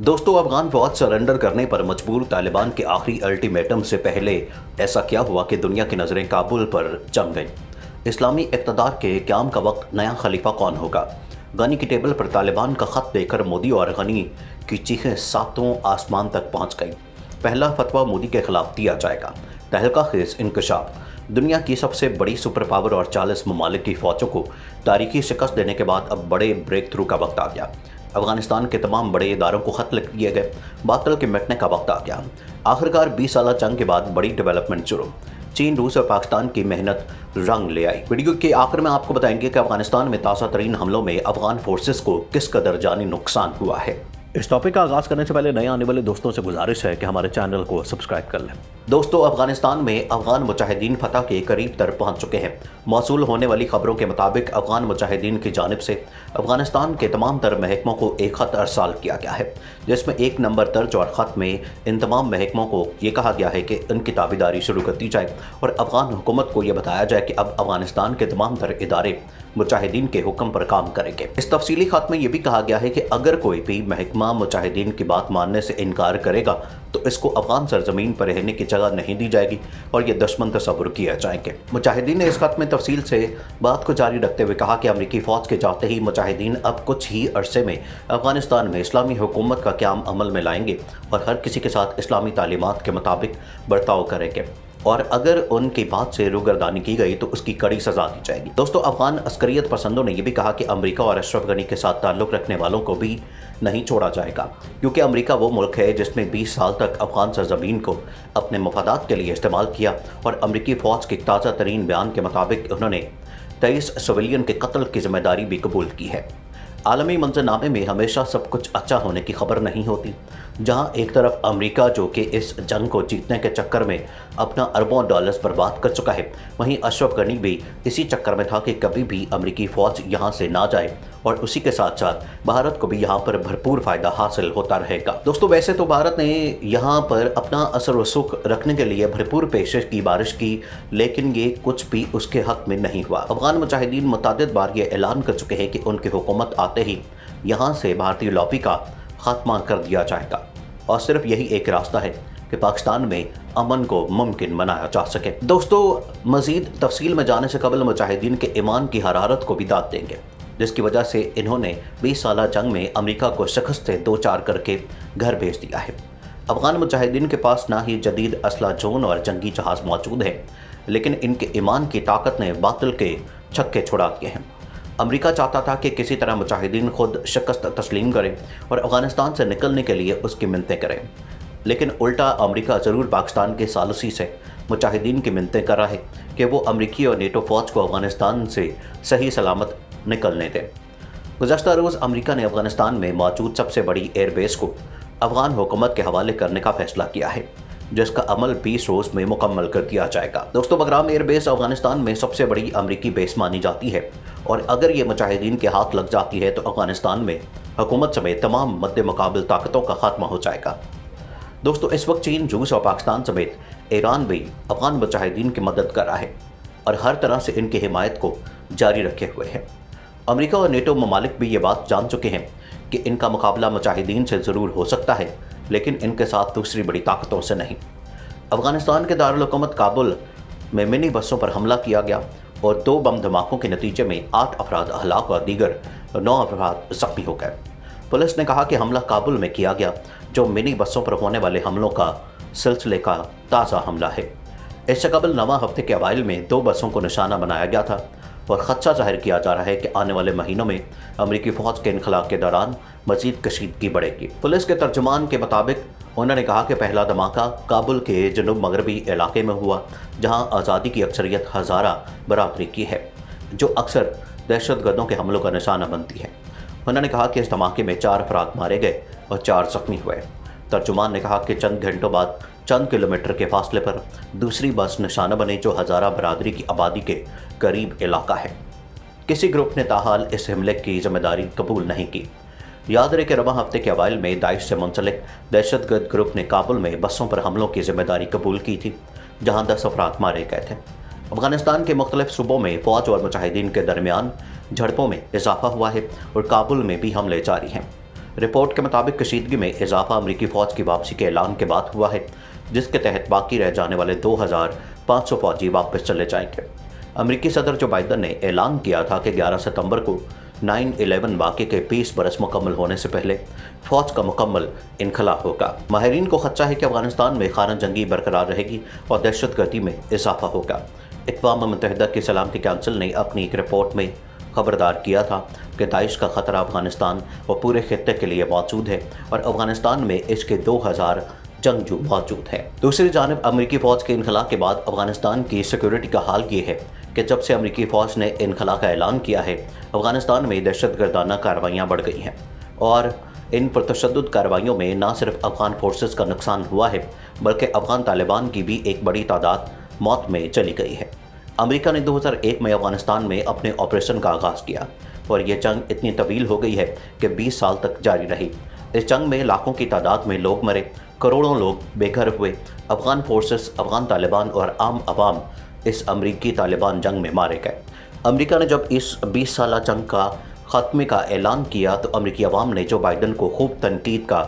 दोस्तों, अफगान फौज सरेंडर करने पर मजबूर तालिबान के आखिरी अल्टीमेटम से पहले ऐसा क्या हुआ कि दुनिया की नज़रें काबुल पर जम गईं? इस्लामी इक़्तिदार के क़याम का वक्त नया खलीफा कौन होगा? गनी की टेबल पर तालिबान का ख़त देकर मोदी और गनी की चीखें सातों आसमान तक पहुँच गईं। पहला फतवा मोदी के खिलाफ दिया जाएगा। तहलका-खेज़ इंकशाफ। दुनिया की सबसे बड़ी सुपर पावर और 40 ममालिक की फ़ौजों को तारीखी शिकस्त देने के बाद अब बड़े ब्रेक थ्रू का वक्त आ गया। अफगानिस्तान के तमाम बड़े इदारों को खत लिख दिए गए। बातल के मिटने का वक्त आ गया। आखिरकार 20 साल जंग के बाद बड़ी डेवलपमेंट शुरू। चीन, रूस और पाकिस्तान की मेहनत रंग ले आई। वीडियो के आखिर में आपको बताएंगे कि अफगानिस्तान में ताज़ा तरीन हमलों में अफगान फोर्सेस को किस कदर जानी नुकसान हुआ है। इस टॉपिक का आगाज़ करने से पहले नए आने वाले दोस्तों से गुजारिश है कि हमारे चैनल को सब्सक्राइब कर लें। दोस्तों, अफगानिस्तान में अफगान मुजाहिदीन फतह के करीब तर पहुंच चुके हैं। मौसूल होने वाली खबरों के मुताबिक अफगान मुजाहिदीन की जानिब से अफगानिस्तान के तमाम तर महकमों को एक ख़त अरसाल किया गया है, जिसमें 1 नंबर दर्ज और ख़त में इन तमाम महकमों को ये कहा गया है कि उनकी ताबेदारी शुरू कर दी जाए और अफगान हुकूमत को यह बताया जाए कि अब अफगानिस्तान के तमाम तर इदारे मुजाहिदीन के हुक्म पर काम करेंगे। इस तफसीली खत में यह भी कहा गया है कि अगर कोई भी महकमा मुजाहिदीन की बात मानने से इनकार करेगा तो इसको अफगान सरजमीन पर रहने की जगह नहीं दी जाएगी और ये दुश्मन तस्वुर किए जाएंगे। मुजाहिदीन ने इस खत में तफसील से बात को जारी रखते हुए कहा कि अमरीकी फ़ौज के जाते ही मुजाहिदीन अब कुछ ही अरसे में अफगानिस्तान में इस्लामी हुकूमत का क़याम अमल में लाएंगे और हर किसी के साथ इस्लामी तालीमात के मुताबिक बर्ताव करेंगे और अगर उनकी बात से रूगर्दानी की गई तो उसकी कड़ी सजा दी जाएगी। दोस्तों, अफगान अस्करियत पसंदों ने यह भी कहा कि अमेरिका और अशरफ गनी के साथ ताल्लुक़ रखने वालों को भी नहीं छोड़ा जाएगा, क्योंकि अमेरिका वो मुल्क है जिसने 20 साल तक अफगान सरजमीन को अपने मफादात के लिए इस्तेमाल किया और अमेरिकी फ़ौज के ताज़ा तरीन बयान के मुताबिक उन्होंने 23 सिविलियन के कत्ल की जिम्मेदारी भी कबूल की है। आलमी मंजरनामे में हमेशा सब कुछ अच्छा होने की खबर नहीं होती। जहां एक तरफ अमेरिका जो कि इस जंग को जीतने के चक्कर में अपना अरबों डॉलर्स बर्बाद कर चुका है, वहीं अशरफ गनी भी इसी चक्कर में था कि कभी भी अमेरिकी फ़ौज यहां से ना जाए और उसी के साथ साथ भारत को भी यहां पर भरपूर फ़ायदा हासिल होता रहेगा। दोस्तों, वैसे तो भारत ने यहां पर अपना असर वसुख रखने के लिए भरपूर पेशेश की बारिश की, लेकिन ये कुछ भी उसके हक में नहीं हुआ। अफगान मुजाहिदीन मुतअद्दिद बार ये ऐलान कर चुके हैं कि उनकी हुकूमत आते ही यहाँ से भारतीय लॉबी का खात्मा कर दिया जाएगा और सिर्फ यही एक रास्ता है कि पाकिस्तान में अमन को मुमकिन बनाया जा सके। दोस्तों, मज़ीद तफसील में जाने से कबल मुजाहिदीन के ईमान की हरारत को भी दाद देंगे, जिसकी वजह से इन्होंने 20 साल जंग में अमेरिका को शिकस्त से 2-4 करके घर भेज दिया है। अफगान मुजाहिदीन के पास ना ही जदीद असला जोन और जंगी जहाज़ मौजूद है, लेकिन इनके ईमान की ताकत ने बातिल के छक्के छुड़ा दिए हैं। अमेरिका चाहता था कि किसी तरह मुजाहिदीन खुद शिकस्त तस्लीम करें और अफगानिस्तान से निकलने के लिए उसकी मिन्नतें करें, लेकिन उल्टा अमेरिका ज़रूर पाकिस्तान के सालसी से मुजाहिदीन की मिन्नतें कर रहा है कि वो अमेरिकी और नेटो फ़ौज को अफगानिस्तान से सही सलामत निकलने दें। गुज़श्ता रोज़ अमेरिका ने अफगानिस्तान में मौजूद सबसे बड़ी एयरबेस को अफगान हुकूमत के हवाले करने का फैसला किया है, जिसका अमल 20 रोज़ में मुकम्मल कर दिया जाएगा। दोस्तों, बगराम एयरबेस अफगानिस्तान में सबसे बड़ी अमेरिकी बेस मानी जाती है और अगर ये मुजाहिदीन के हाथ लग जाती है तो अफगानिस्तान में हुकूमत समेत तमाम मद्दे मुकाबिल ताकतों का खात्मा हो जाएगा। दोस्तों, इस वक्त चीन, रूस और पाकिस्तान समेत ईरान भी अफगान मुजाहिदीन की मदद कर रहा है और हर तरह से इनकी हिमायत को जारी रखे हुए है। अमेरिका और नेटो ममालिक भी ये बात जान चुके हैं कि इनका मुकाबला मुजाहिदीन से ज़रूर हो सकता है, लेकिन इनके साथ दूसरी बड़ी ताकतों से नहीं। अफगानिस्तान के दारुल हुकूमत काबुल में मिनी बसों पर हमला किया गया और 2 बम धमाकों के नतीजे में 8 अफराद हलाक और दीगर 9 अफराद जख्मी हो गए। पुलिस ने कहा कि हमला काबुल में किया गया, जो मिनी बसों पर होने वाले हमलों का सिलसिले का ताज़ा हमला है। इससे कबल नवा हफ्ते के अवाइल में 2 बसों को निशाना बनाया गया था और ख़दशा जाहिर किया जा रहा है कि आने वाले महीनों में अमेरिकी फ़ौज के इनखला के दौरान मज़ीद कशीदगी बढ़ेगी। पुलिस के तर्जुमान के मुताबिक उन्होंने कहा कि पहला धमाका काबुल के जनूब मगरबी इलाके में हुआ, जहां आज़ादी की अक्सरियत हज़ारा बरादरी की है, जो अक्सर दहशतगर्दों के हमलों का निशाना बनती है। उन्होंने कहा कि इस धमाके में 4 अफराद मारे गए और 4 ज़ख्मी हुए। तर्जुमान ने कहा कि चंद घंटों बाद चंद किलोमीटर के फासले पर दूसरी बस निशाना बनी, जो हज़ारा बरादरी की आबादी के करीब इलाका है। किसी ग्रुप ने ताहाल इस हमले की जिम्मेदारी कबूल नहीं की। याद रहे कि रवा हफ्ते के अवाइल में दाइश से मुंसलिक दहशतगर्द ग्रुप ने काबुल में बसों पर हमलों की जिम्मेदारी कबूल की थी, जहां 10 अफराद मारे गए थे। अफगानिस्तान के मुख्तलिफ सूबों में फ़ौज और मुजाहिदीन के दरमियान झड़पों में इजाफा हुआ है और काबुल में भी हमले जारी हैं। रिपोर्ट के मुताबिक कशीदगी में इजाफा अमरीकी फ़ौज की वापसी के ऐलान के बाद हुआ है, जिसके तहत बाकी रह जाने वाले 2500 फ़ौजी वापस चले जाएंगे। अमरीकी सदर जो बाइडन ने ऐलान किया था कि 11 सितंबर को 9/11 वाक़े के 20 बरस मुकम्मल होने से पहले फ़ौज का मुकम्मल इनखला होगा। माहिरीन को खदशा है कि अफगानिस्तान में खाना जंगी बरकरार रहेगी और दहशतगर्दी में इजाफा होगा। अक़वाम मुत्तहिदा की सलामती काउंसिल ने अपनी एक रिपोर्ट में खबरदार किया था कि दाइश का ख़तरा अफगानिस्तान व पूरे खित्ते के लिए मौजूद है और अफगानिस्तान में इसके 2000 जंगजू मौजूद हैं। दूसरी जानिब अमरीकी फ़ौज के इनखला के बाद अफगानिस्तान की सिक्योरिटी का हाल ये है कि जब से अमरीकी फ़ौज ने इनखला का ऐलान किया है, अफगानिस्तान में दहशतगर्दाना कार्रवाइयाँ बढ़ गई हैं और इन पुरतशद्दुद कार्रवाइयों में न सिर्फ अफगान फोर्सेस का नुकसान हुआ है, बल्कि अफगान तालिबान की भी एक बड़ी तादाद मौत में चली गई है। अमेरिका ने 2001 में अफगानिस्तान में अपने ऑपरेशन का आगाज़ किया और ये जंग इतनी तवील हो गई है कि 20 साल तक जारी रही। इस जंग में लाखों की तादाद में लोग मरे, करोड़ों लोग बेघर हुए। अफगान फोर्सेस, अफगान तालिबान और आम आवाम इस अमरीकी तालिबान जंग में मारे गए। अमेरिका ने जब इस 20 साला जंग का ख़त्मे का ऐलान किया तो अमरीकी अवाम ने जो बाइडन को खूब तनकीद का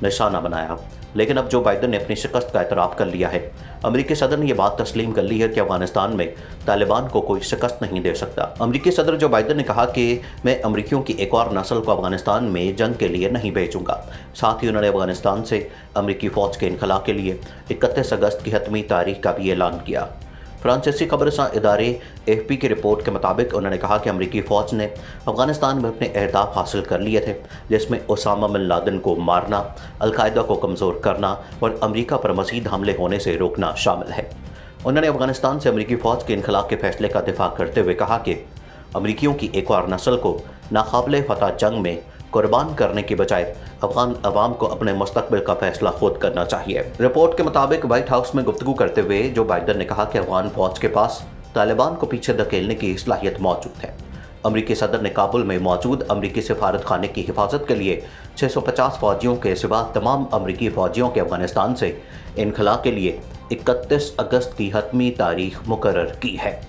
निशाना बनाया, लेकिन अब जो बाइडन ने अपनी शिकस्त का एतराफ़ कर लिया है। अमरीकी सदर ने यह बात तस्लीम कर ली है कि अफगानिस्तान में तालिबान को कोई शिकस्त नहीं दे सकता। अमरीकी सदर जो बाइडन ने कहा कि मैं अमरीकियों की एक और नस्ल को अफगानिस्तान में जंग के लिए नहीं भेजूंगा। साथ ही उन्होंने अफगानिस्तान से अमरीकी फ़ौज के इनखला के लिए 31 अगस्त की हतमी तारीख का भी ऐलान किया। फ्रांसीसी खबरसां इदारे AFP की रिपोर्ट के मुताबिक उन्होंने कहा कि अमरीकी फ़ौज ने अफगानिस्तान में अपने अहदाफ हासिल कर लिए थे, जिसमें ओसामा बिन लादेन को मारना, अलकायदा को कमज़ोर करना और अमरीका पर मज़ीद हमले होने से रोकना शामिल है। उन्होंने अफगानिस्तान से अमरीकी फ़ौज के इनखला के फैसले का दिफा करते हुए कहा कि अमरीकियों की एक और नस्ल को नाकाबिले फ़तह जंग में कुर्बान करने की बजाय अफगान अवाम को अपने मुस्तकबिल का फैसला खुद करना चाहिए। रिपोर्ट के मुताबिक व्हाइट हाउस में गुफ्तगू करते हुए जो बाइडन ने कहा कि अफगान फौज के पास तालिबान को पीछे धकेलने की सलाहियत मौजूद है। अमरीकी सदर ने काबुल में मौजूद अमरीकी सिफारत खाने की हिफाजत के लिए 650 फ़ौजियों के सिवा तमाम अमरीकी फ़ौजियों के अफगानिस्तान से इनखला के लिए 31 अगस्त की हतमी तारीख मुकर्रर की है।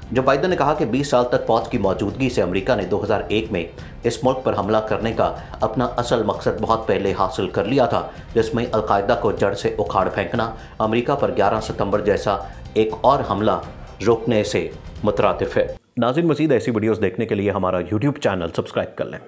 जो बाइडन ने कहा कि 20 साल तक फ़ौज की मौजूदगी से अमेरिका ने 2001 में इस मुल्क पर हमला करने का अपना असल मकसद बहुत पहले हासिल कर लिया था, जिसमें अलकायदा को जड़ से उखाड़ फेंकना अमेरिका पर 11 सितंबर जैसा एक और हमला रोकने से मुतरातिफ है। नाज़रीन, मज़ीद ऐसी वीडियोज़ देखने के लिए हमारा YouTube चैनल सब्सक्राइब कर लें।